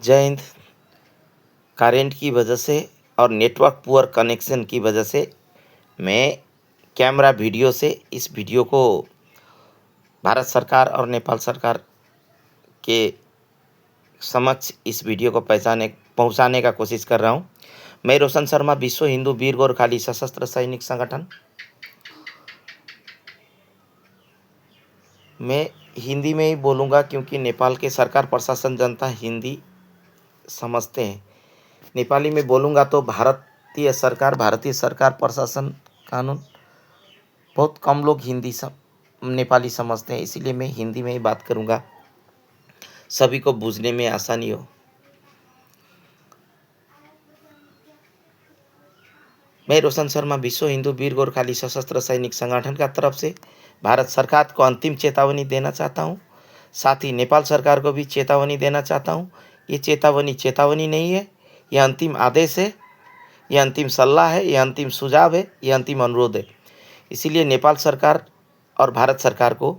जय हिंद। करेंट की वजह से और नेटवर्क पुअर कनेक्शन की वजह से मैं कैमरा वीडियो से इस वीडियो को भारत सरकार और नेपाल सरकार के समक्ष इस वीडियो को पहुंचाने का कोशिश कर रहा हूं। मैं रोशन शर्मा, विश्व हिंदू वीर गोरखाली सशस्त्र सैनिक संगठन। मैं हिंदी में ही बोलूँगा क्योंकि नेपाल के सरकार प्रशासन जनता हिंदी समझते हैं। नेपाली में बोलूँगा तो भारतीय सरकार प्रशासन कानून बहुत कम लोग नेपाली समझते हैं, इसीलिए मैं हिंदी में ही बात करूँगा, सभी को बूझने में आसानी हो। मैं रोशन शर्मा, विश्व हिंदू वीर गोरखाली सशस्त्र सैनिक संगठन का तरफ से भारत सरकार को अंतिम चेतावनी देना चाहता हूँ। साथ ही नेपाल सरकार को भी चेतावनी देना चाहता हूँ। ये चेतावनी नहीं है, यह अंतिम आदेश है, यह अंतिम सलाह है, यह अंतिम सुझाव है, यह अंतिम अनुरोध है। इसीलिए नेपाल सरकार और भारत सरकार को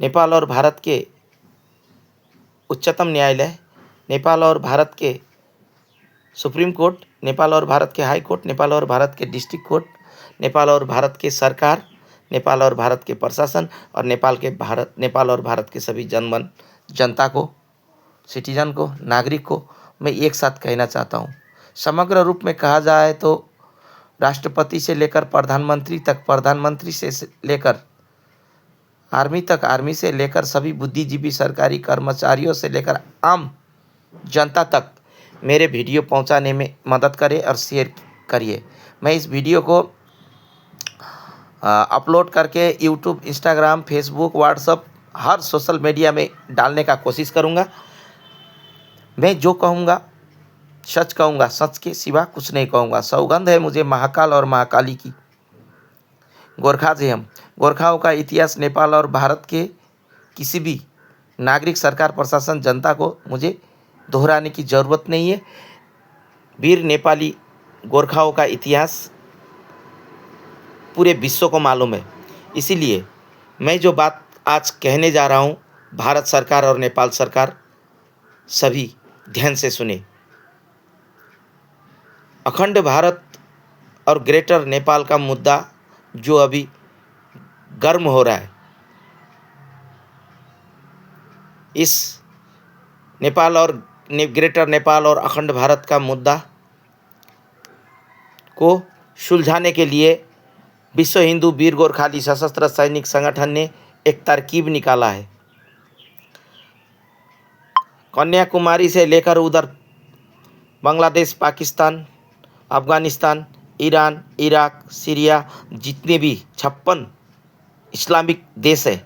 नेपाल और भारत के उच्चतम न्यायालय, नेपाल और भारत के सुप्रीम कोर्ट, नेपाल और भारत के हाई कोर्ट, नेपाल और भारत के डिस्ट्रिक्ट कोर्ट, नेपाल और भारत के सरकार, नेपाल और भारत के प्रशासन और नेपाल और भारत के सभी जनता को, सिटीजन को, नागरिक को मैं एक साथ कहना चाहता हूँ। समग्र रूप में कहा जाए तो राष्ट्रपति से लेकर प्रधानमंत्री तक, प्रधानमंत्री से लेकर आर्मी तक, आर्मी से लेकर सभी बुद्धिजीवी सरकारी कर्मचारियों से लेकर आम जनता तक मेरे वीडियो पहुंचाने में मदद करें और शेयर करिए। मैं इस वीडियो को अपलोड करके यूट्यूब, इंस्टाग्राम, फेसबुक, व्हाट्सएप हर सोशल मीडिया में डालने का कोशिश करूंगा। मैं जो कहूँगा सच कहूँगा, सच के सिवा कुछ नहीं कहूँगा। सौगंध है मुझे महाकाल और महाकाली की। गोरखा से हम गोरखाओं का इतिहास नेपाल और भारत के किसी भी नागरिक, सरकार, प्रशासन, जनता को मुझे दोहराने की ज़रूरत नहीं है। वीर नेपाली गोरखाओं का इतिहास पूरे विश्व को मालूम है। इसीलिए मैं जो बात आज कहने जा रहा हूँ, भारत सरकार और नेपाल सरकार सभी ध्यान से सुने। अखंड भारत और ग्रेटर नेपाल का मुद्दा जो अभी गर्म हो रहा है, इस नेपाल और ग्रेटर नेपाल और अखंड भारत का मुद्दा को सुलझाने के लिए विश्व हिंदू वीर गोरखाली सशस्त्र सैनिक संगठन ने एक तरकीब निकाला है। कन्याकुमारी से लेकर उधर Bangladesh, Pakistan, Afghanistan, Iran, Iraq, Syria, जितने भी 56 इस्लामिक देश है,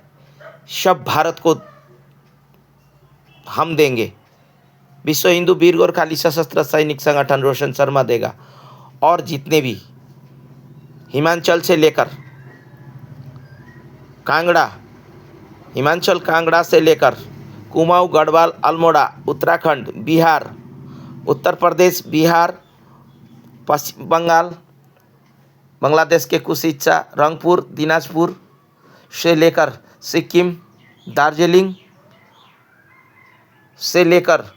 सब भारत को हम देंगे। विश्व हिंदू वीर गोरखाली सशस्त्र सैनिक संगठन रोशन शर्मा देगा। और जितने भी हिमाचल से लेकर कांगड़ा, हिमाचल कांगड़ा से लेकर कुमाऊं, गढ़वाल, अल्मोड़ा, उत्तराखंड, बिहार, उत्तर प्रदेश, बिहार, पश्चिम बंगाल, बांग्लादेश के कुछ हिस्सा, रंगपुर, दिनाजपुर से लेकर सिक्किम, दार्जिलिंग से लेकर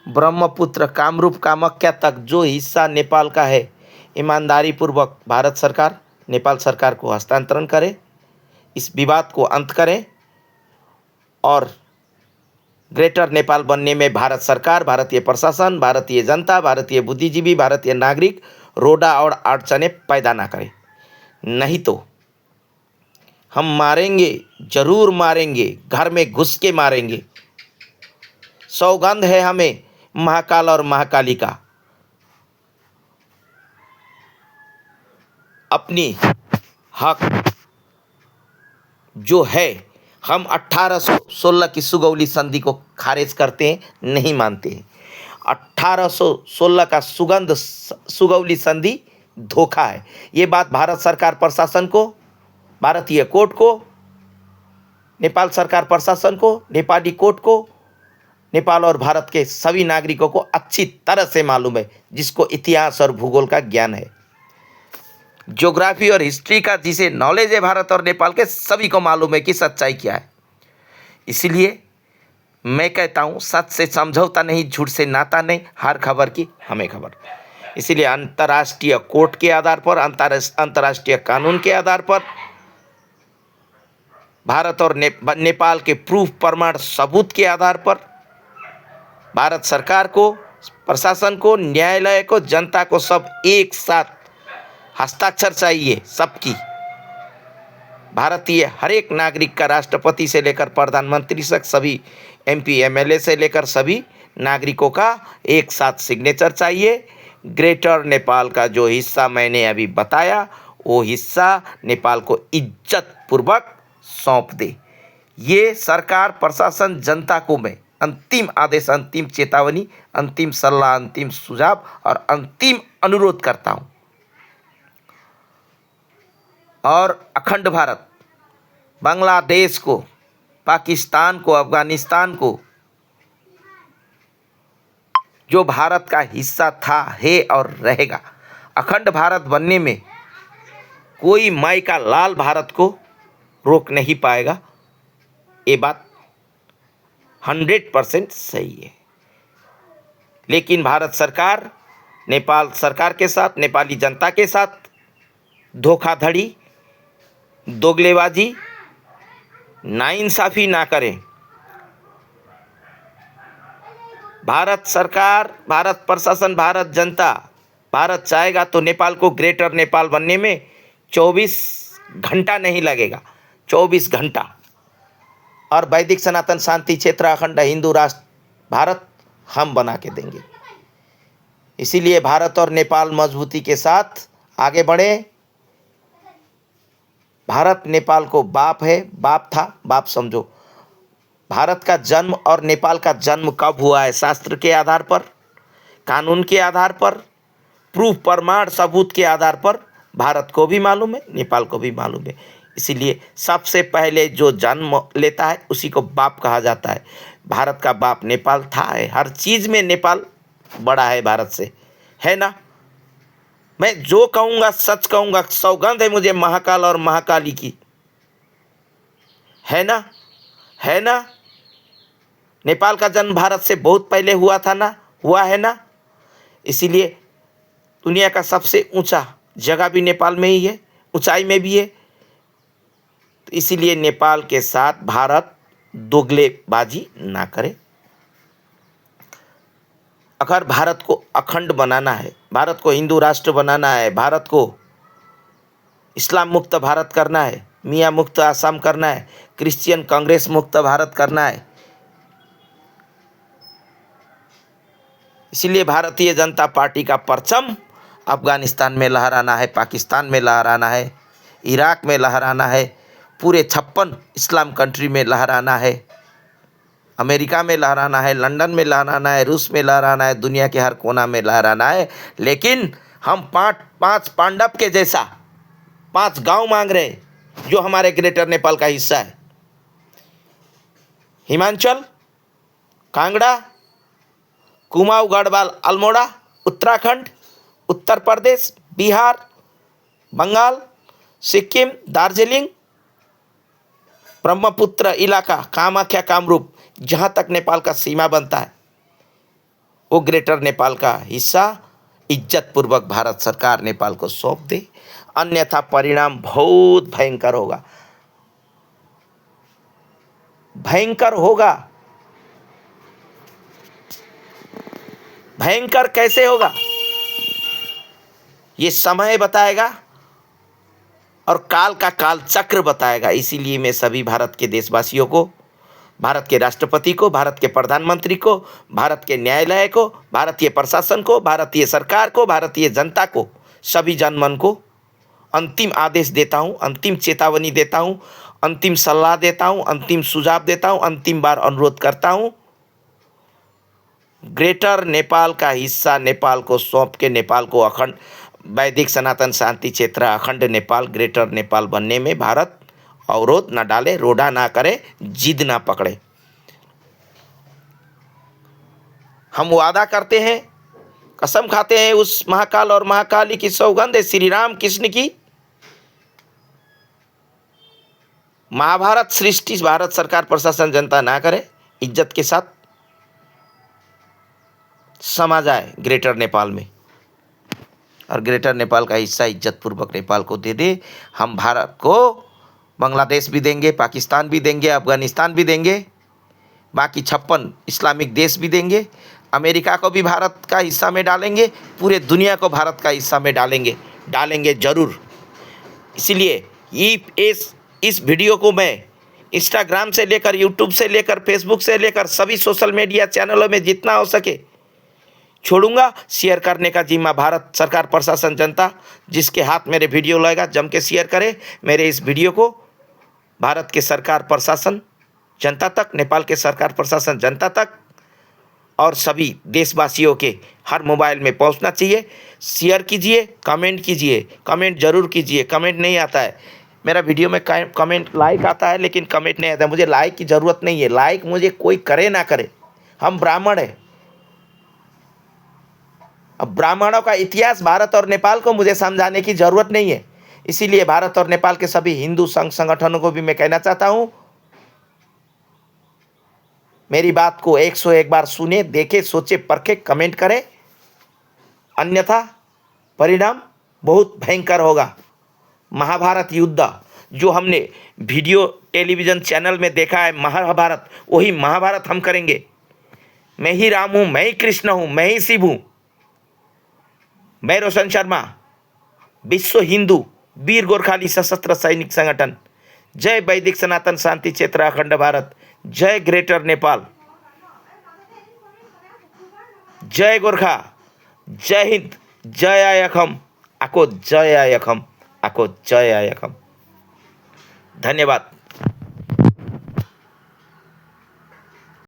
ब्रह्मपुत्र, कामरूप, कामाख्या तक जो हिस्सा नेपाल का है, ईमानदारी पूर्वक भारत सरकार नेपाल सरकार को हस्तांतरण करे, इस विवाद को अंत करें और ग्रेटर नेपाल बनने में भारत सरकार, भारतीय प्रशासन, भारतीय जनता, भारतीय बुद्धिजीवी, भारतीय नागरिक रोड़ा और अड़चने पैदा ना करें। नहीं तो हम मारेंगे, जरूर मारेंगे, घर में घुस के मारेंगे। सौगंध है हमें महाकाल और महाकाली का। अपनी हक जो है, हम 1816 की सुगौली संधि को खारिज करते हैं, नहीं मानते हैं। 1816 का सुगौली संधि धोखा है। ये बात भारत सरकार प्रशासन को, भारतीय कोर्ट को, नेपाल सरकार प्रशासन को, नेपाली कोर्ट को, नेपाल और भारत के सभी नागरिकों को अच्छी तरह से मालूम है, जिसको इतिहास और भूगोल का ज्ञान है, ज्योग्राफी और हिस्ट्री का जिसे नॉलेज है, भारत और नेपाल के सभी को मालूम है कि सच्चाई क्या है। इसीलिए मैं कहता हूँ सच से समझौता नहीं, झूठ से नाता नहीं, हर खबर की हमें खबर। इसीलिए अंतर्राष्ट्रीय कोर्ट के आधार पर, अंतर्राष्ट्रीय कानून के आधार पर, भारत और नेपाल के प्रूफ प्रमाण सबूत के आधार पर भारत सरकार को, प्रशासन को, न्यायालय को, जनता को सब एक साथ हस्ताक्षर चाहिए सबकी। भारतीय हर एक नागरिक का, राष्ट्रपति से लेकर प्रधानमंत्री तक, सभी एमपी एमएलए से लेकर सभी नागरिकों का एक साथ सिग्नेचर चाहिए। ग्रेटर नेपाल का जो हिस्सा मैंने अभी बताया, वो हिस्सा नेपाल को इज्जत पूर्वक सौंप दे। ये सरकार, प्रशासन, जनता को मैं अंतिम आदेश, अंतिम चेतावनी, अंतिम सलाह, अंतिम सुझाव और अंतिम अनुरोध करता हूँ। और अखंड भारत, बांग्लादेश को, पाकिस्तान को, अफगानिस्तान को, जो भारत का हिस्सा था, है और रहेगा, अखंड भारत बनने में कोई माई का लाल भारत को रोक नहीं पाएगा। ये बात 100% सही है। लेकिन भारत सरकार नेपाल सरकार के साथ, नेपाली जनता के साथ धोखाधड़ी, दोगलेबाजी, नाइंसाफ़ी ना करें। भारत सरकार, भारत प्रशासन, भारत जनता, भारत चाहेगा तो नेपाल को ग्रेटर नेपाल बनने में 24 घंटा नहीं लगेगा, 24 घंटा। और वैदिक सनातन शांति क्षेत्र अखंड हिंदू राष्ट्र भारत हम बना के देंगे। इसीलिए भारत और नेपाल मजबूती के साथ आगे बढ़े। भारत नेपाल को बाप है, बाप था, बाप समझो। भारत का जन्म और नेपाल का जन्म कब हुआ है? शास्त्र के आधार पर, कानून के आधार पर, प्रूफ प्रमाण सबूत के आधार पर भारत को भी मालूम है, नेपाल को भी मालूम है। इसीलिए सबसे पहले जो जन्म लेता है उसी को बाप कहा जाता है। भारत का बाप नेपाल था है, हर चीज़ में नेपाल बड़ा है भारत से, है ना। मैं जो कहूँगा सच कहूँगा, सौगंध है मुझे महाकाल और महाकाली की, है ना, है ना। नेपाल का जन्म भारत से बहुत पहले हुआ था ना, हुआ है ना। इसीलिए दुनिया का सबसे ऊंचा जगह भी नेपाल में ही है, ऊंचाई में भी है। तो इसीलिए नेपाल के साथ भारत दोगलेबाजी ना करे। अगर भारत को अखंड बनाना है, भारत को हिंदू राष्ट्र बनाना है, भारत को इस्लाम मुक्त भारत करना है, मियाँ मुक्त आसाम करना है, क्रिश्चियन कांग्रेस मुक्त भारत करना है, इसलिए भारतीय जनता पार्टी का परचम अफगानिस्तान में लहराना है, पाकिस्तान में लहराना है, इराक में लहराना है, पूरे 56 इस्लाम कंट्री में लहराना है, अमेरिका में लहराना है, लंदन में लहराना है, रूस में लहराना है, दुनिया के हर कोना में लहराना है। लेकिन हम पांच पांडव के जैसा 5 गांव मांग रहे हैं जो हमारे ग्रेटर नेपाल का हिस्सा है। हिमाचल, कांगड़ा, कुमाऊं, गढ़वाल, अल्मोड़ा, उत्तराखंड, उत्तर प्रदेश, बिहार, बंगाल, सिक्किम, दार्जिलिंग, ब्रह्मपुत्र इलाका, कामाख्या, कामरूप, जहाँ तक नेपाल का सीमा बनता है वो ग्रेटर नेपाल का हिस्सा इज्जत पूर्वक भारत सरकार नेपाल को सौंप दे। अन्यथा परिणाम बहुत भयंकर होगा, भयंकर होगा। भयंकर कैसे होगा ये समय बताएगा और काल का काल चक्र बताएगा। इसीलिए मैं सभी भारत के देशवासियों को, भारत के राष्ट्रपति को, भारत के प्रधानमंत्री को, भारत के न्यायालय को, भारतीय प्रशासन को, भारतीय सरकार को, भारतीय जनता को, सभी जनमन को अंतिम आदेश देता हूँ, अंतिम चेतावनी देता हूँ, अंतिम सलाह देता हूँ, अंतिम सुझाव देता हूँ, अंतिम बार अनुरोध करता हूँ। ग्रेटर नेपाल का हिस्सा नेपाल को सौंप के नेपाल को अखंड वैदिक सनातन शांति क्षेत्र अखंड नेपाल, ग्रेटर नेपाल बनने में भारत अवरोध न डाले, रोड़ा ना करे, जिद ना पकड़े। हम वादा करते हैं, कसम खाते हैं उस महाकाल और महाकाली की सौगंध है श्री राम कृष्ण की। महाभारत सृष्टि भारत सरकार प्रशासन जनता ना करे, इज्जत के साथ समा जाए ग्रेटर नेपाल में, और ग्रेटर नेपाल का हिस्सा इज्जत पूर्वक नेपाल को दे दे। हम भारत को बांग्लादेश भी देंगे, पाकिस्तान भी देंगे, अफगानिस्तान भी देंगे, बाकी 56 इस्लामिक देश भी देंगे, अमेरिका को भी भारत का हिस्सा में डालेंगे, पूरे दुनिया को भारत का हिस्सा में डालेंगे ज़रूर। इसलिए इस वीडियो को मैं इंस्टाग्राम से लेकर, यूट्यूब से लेकर, फेसबुक से लेकर सभी सोशल मीडिया चैनलों में जितना हो सके छोड़ूंगा। शेयर करने का जिम्मा भारत सरकार, प्रशासन, जनता, जिसके हाथ मेरे वीडियो लगेगा जम के शेयर करे मेरे इस वीडियो को। भारत के सरकार प्रशासन जनता तक, नेपाल के सरकार प्रशासन जनता तक, और सभी देशवासियों के हर मोबाइल में पहुंचना चाहिए। शेयर कीजिए, कमेंट कीजिए, कमेंट जरूर कीजिए। कमेंट नहीं आता है मेरा वीडियो में, कमेंट लाइक आता है लेकिन कमेंट नहीं आता है। मुझे लाइक की ज़रूरत नहीं है, लाइक मुझे कोई करे ना करे, हम ब्राह्मण हैं। अब ब्राह्मणों का इतिहास भारत और नेपाल को मुझे समझाने की ज़रूरत नहीं है। इसीलिए भारत और नेपाल के सभी हिंदू संगठनों को भी मैं कहना चाहता हूँ, मेरी बात को 101 बार सुने, देखे, सोचे, परखे, कमेंट करें, अन्यथा परिणाम बहुत भयंकर होगा। महाभारत युद्ध जो हमने वीडियो टेलीविज़न चैनल में देखा है, महाभारत, वही महाभारत हम करेंगे। मैं ही राम हूँ, मैं ही कृष्ण हूँ, मैं ही शिव हूँ। मैं रोशन शर्मा, विश्व हिंदू वीर गोरखाली सशस्त्र सैनिक संगठन। जय वैदिक सनातन शांति क्षेत्र अखंड भारत। जय ग्रेटर नेपाल। जय गोरखा, जय हिंद, जय आयखम, आको जय आयखम, आको जय आयखम। धन्यवाद।